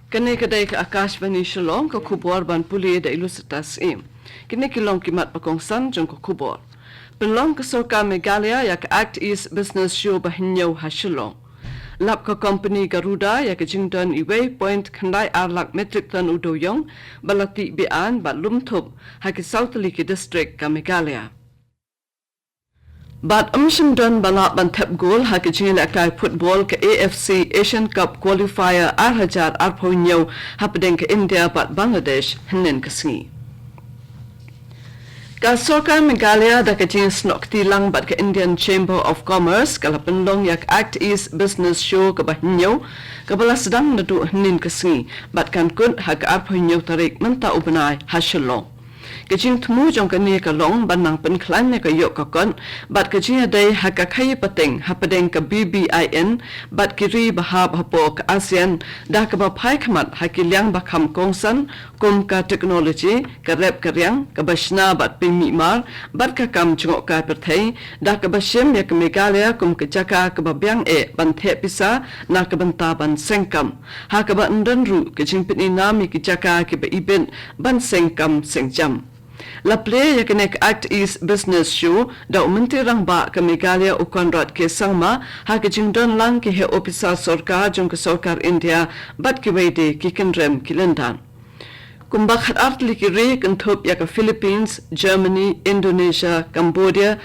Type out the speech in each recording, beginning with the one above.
Kene kadai ke Akashvani Shillong ke kubor ban puli da ilusitas im. Kene kilong kimat pakongsan jong ke kubor. Penlong ke Sorka Meghalaya yak Act East Business Show bahinyo ha Shillong. Lap ke company Garuda yak jingdon iwe point khandai arlak metric ton udoyong balati bian bat lumthup ha ke South Liki district ka Meghalaya. But Don balap bantep goal ha ke jingla kai football ke AFC Asian Cup qualifier arhajar arponyo hapdeng ke India bat Bangladesh henen kesingi. Ka Sorka Meghalaya da ke jing snok tilang bat ke Indian Chamber of Commerce kala penlong yak Act East Business Show ke bahinyo ke bala sedang nadu henen kesingi bat kan kun ha ke arponyo tarik menta ubenai ha Shillong. Kajing temu jong kani ka long banang penklan ne ka yok ka kon bat kajing adai ha ka khai pateng ha padeng ka BBIN bat kiri bahab hapo ka ASEAN da ka ba phai khamat ha ki liang ba kham kongsan kum ka technology ka rep ka riang ka bashna bat pimi mar bat ka kam chngo ka perthai da ka ba shem ya ka Meghalaya kum ka jaka ka ba byang e ban the pisa na ka banta ban sengkam ha ka ba ndan ru kajing pini nami ki jaka ki ba ibin ban sengkam sengjam. La play yakinek Act East Business Show da uminti rang ba ke Meghalaya ukonrat ke sangma ha ke jingdon lang ke he ofisa sorkar jong ke sorkar India bat ke wede ki kenrem kilendan. Kumbak hat artli ki re kentup ya ke Philippines, Germany, Indonesia, Cambodia,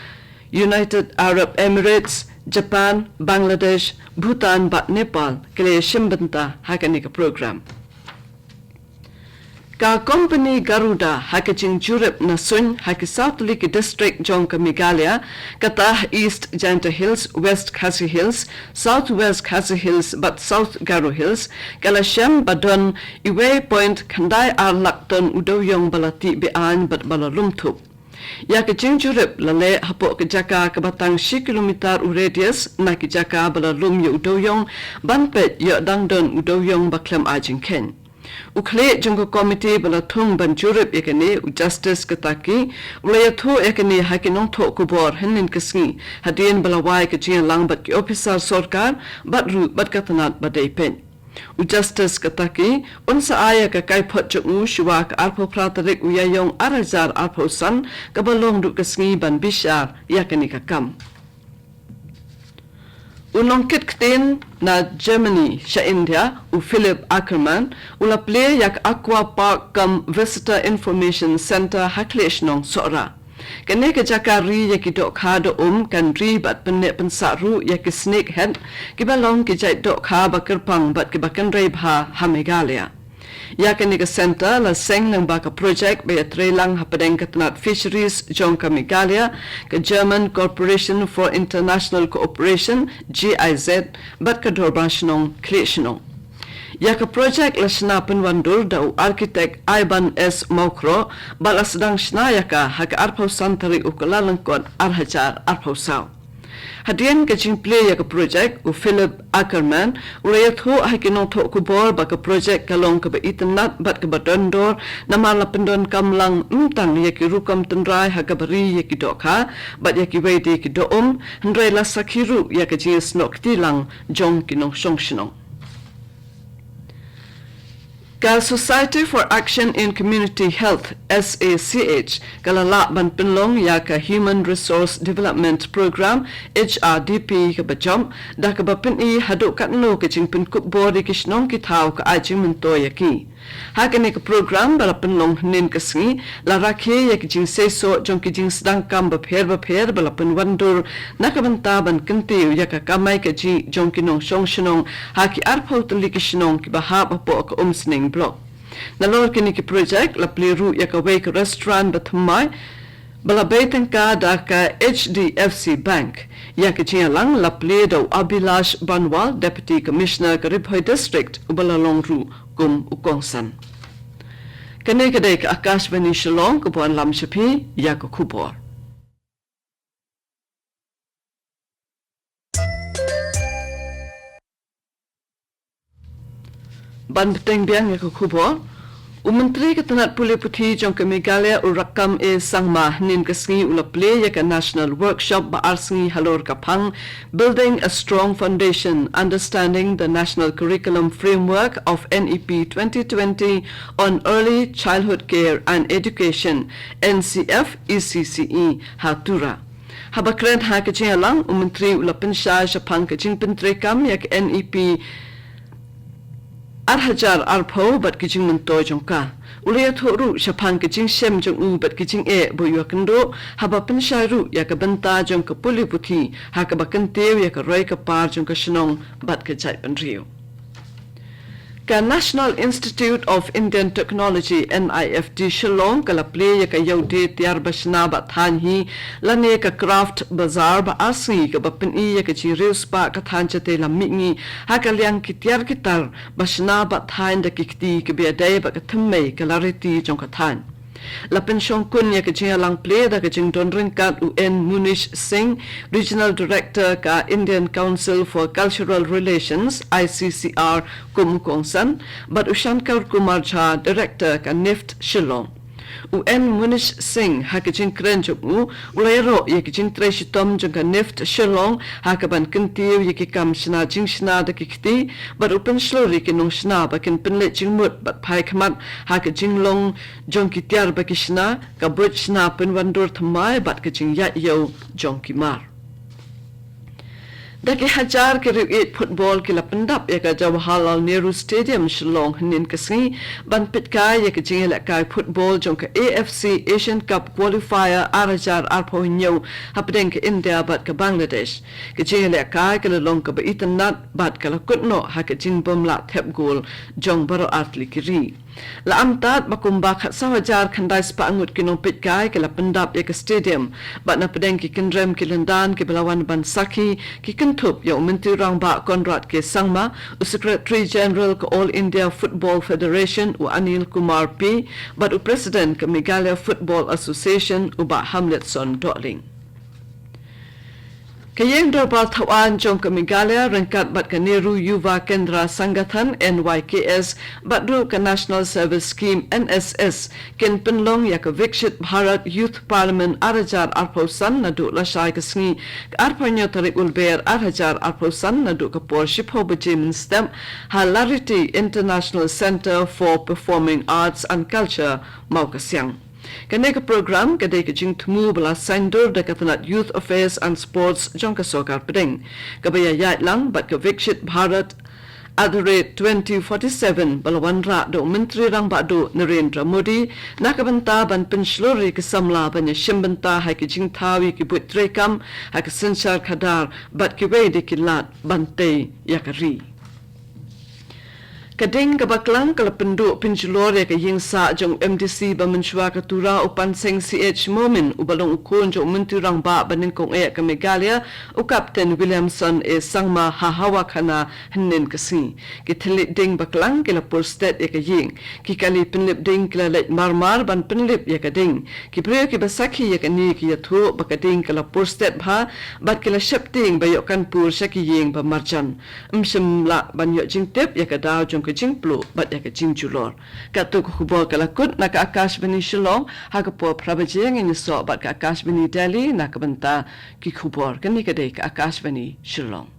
United Arab Emirates, Japan, Bangladesh, Bhutan bat Nepal kele shimbanta ha ke nika program. Ka company Garuda hakaching Jurep na sun haki South Liki district jong ka Meghalaya kata East Janta Hills, West Khasi Hills, Southwest Khasi Hills but South Garo Hills kala shem badon iwe point khandai ar lakton udoyong balati bean bat balalumthup. Ya kaching Jurep lale hapo ke jaka ka batang 10 kilometer u radius na ki jaka balalum yu udoyong banpet yu dangdon udoyong baklam ajing ken. Ukle jungko komite bala thung ban Jurep ekane u justice kataki ulaya tho ekane hakinong tho kubor henin kasngi hadien bala wai ka jing lang bat ki officer sorkar bat ru bat katanat badai pen u justice kataki unsa aya ka kai phot chung shuwa ka arpho pratarik uyayong arazar arpho san ka balong du kasngi ban bishar yakani ka kam Unongkit kten na Germany sha India u Philip Ackerman ula play yak Aqua Park kam Visitor Information Center haklesh nong sora. Kene ke jakari yaki dok ha do kan ri bat penne pensaru yaki snake head kibalong ki jai dok ha bakirpang bat kibakan rei bha ha Meghalaya. Yakani ka center la seng ng baka project by atrelang hapadeng katnat fisheries jong ka Meghalaya ka German Corporation for International Cooperation GIZ bat ka dorbashnong kleshnong. Yaka project la shnapen wandur da architect Ivan S. Mokro bala sedang shnayaka haka arpaw santari ukalalangkot arhajar arpaw saw. Hadian ka play ya ka project u Philip Ackerman ulayat ho hakinong tho kubor ba ka project kalong ka ba itanat bat ka ba dondor na malapendon kamlang umtang ya ki rukam tendrai ha ka bari ya ki dokha bat ya ki wede ki doom hendrai la sakiru ya ka snok tilang jong kinong songshnong. Ka Society for Action in Community Health SACH kalala ban penlong ya ka Human Resource Development Program HRDP ka bajom da ka bapin I haduk katno ka jingpin kubori kishnong kitaw ka ajing mentoy ki. Hakane ka program bala penlong nin kasngi la rakhe ya ki jing seso jong ki jing sedang kam bapher bala penwandur nakabanta ban kenti ya ka kamay ka ji jong kinong songshnong haki arpaw tuli kishnong ki bahab apo ka umsning block. Nalor kini ki project la pliru ya ka wake restaurant bathmai bala baitan ka da ka HDFC Bank ya ka jing lang la pli do Abhilash Banwal Deputy Commissioner ka Ribhoy District ubala longru kum ukongsan. Kane kadai ka Akashvani Shillong kubuan lam shapi ya ka kubor. Ban beteng biang ya ka kubor Menteri Ketanat Puli Puthi jong ke Meghalaya urakam sangma nin kasngi ulaple ya ka national workshop ba arsingi halor kapang building a strong foundation understanding the national curriculum framework of NEP 2020 on early childhood care and education NCF ECCE hatura habakren ha kaching alang Menteri ulapin sha japang kaching pentrekam yak NEP Arhajar arpo bat kijing mentoy jongka. Ulia thoru shapang kijing shem jong bat kijing boyo kendo haba pensharu ya ka benta jong ka Puli Puthi ha ka bakantew ya ka roy ka par jong ka shnong bat ka jai penrio. Ka National Institute of Indian Technology NIFT Shillong kalaple ya ka yaude tiar bashna ba than hi lane ka craft bazaar ba asi ka bapin ya ka chirius pa ka than chate lamingi ha ka liang kitiar kitar bashna ba than da kikti ka be dai ba ka thmei ka lariti jong ka than la pension kun ya ka jing lang ple da ka jing don ring kat UN Munish Singh Regional Director ka Indian Council for Cultural Relations ICCR kum kongsan but Ushankar Kumar Jha Director ka NIFT Shillong UN Munish Singh ha ka jing kren jong ulayro ya ka jing treshitom jong ka NIFT Shillong ha ka ban kintiu ya ki kam shna jing shna da kikti but open slowly ki nong shna ba kin pinle jing mut but pai khamat ha ka jing long jong ki tiar ba ki shna ka but shna pin wandur thamai but ka jing ya yo jong ki mar Daki hajar ke riwit football ke lapendap ya ka Jawaharlal Nehru Stadium Shillong hinin kasngi ban pitkai ya ka jingela kai football jong ka AFC Asian Cup qualifier arajar arpo hinyo hapdeng ke India bat ka Bangladesh ke jingela kai ke long ka ba itanat bat ka lakutno ha ka jingbom la thep goal jong baro atli kiri La amtat makumba khat sahajar khandai spa angut kinong pitkai ke lapendap ya ka stadium bat na pedeng ki kindrem ki lendan ki belawan ban saki ki thup ya Menteri Rang Ba Conrad ke Sangma Secretary General ke All India Football Federation u Anil Kumar P but u President ke Meghalaya Football Association u Ba Hamletson Dotling Kayeng Dorbal Tawan jong ke Meghalaya rengkat bat ke Nehru Yuva Kendra Sangathan NYKS bat ru ke National Service Scheme NSS ken penlong ya ke Vikshit Bharat Youth Parliament arajar arposan nadu lasai ke sngi arpanyo tarik ulber arajar arposan nadu ke por shipho bejim stem Hilarity International Center for Performing Arts and Culture mau ke siang Kaneka program kadai ke jing tumu bala sandur da katanat Youth Affairs and Sports jong ka sokar pedeng kabaya yat lang bat ke Vikshit Bharat @2047 balawan ra do Menteri Rang Ba do Narendra Modi nakabanta ban penslori ke samla ban shimbanta hai ke jing thawi ki putrekam ha ke sensar khadar bat ke we de kilat bante yakari Kading kabaklang kalapendu pinjulor ya kayingsa jong MDC bamanshwa katura upan seng CH Momin ubalong ukun jong Menteri Rang Ba banin kong ka Meghalaya u Captain Williamson sangma hahawa kana hinin kasi kitilit ding baklang kila postet ya kaying kikali pinlip ding kila lait marmar ban pinlip ya kading kipriyo ki basaki ya kani ki yathu bakading kila postet bha bat kila shapting bayokan pur shakiying ba marjan mshimla ban yo jingtip ya kadaw jong kajing plu bat ya kajing julor katuk khubor kalakut nak Akashvani Shillong hakapo prabajeng ini so bat Akashvani Delhi nak benta ki khubor kani kadai Akashvani Shillong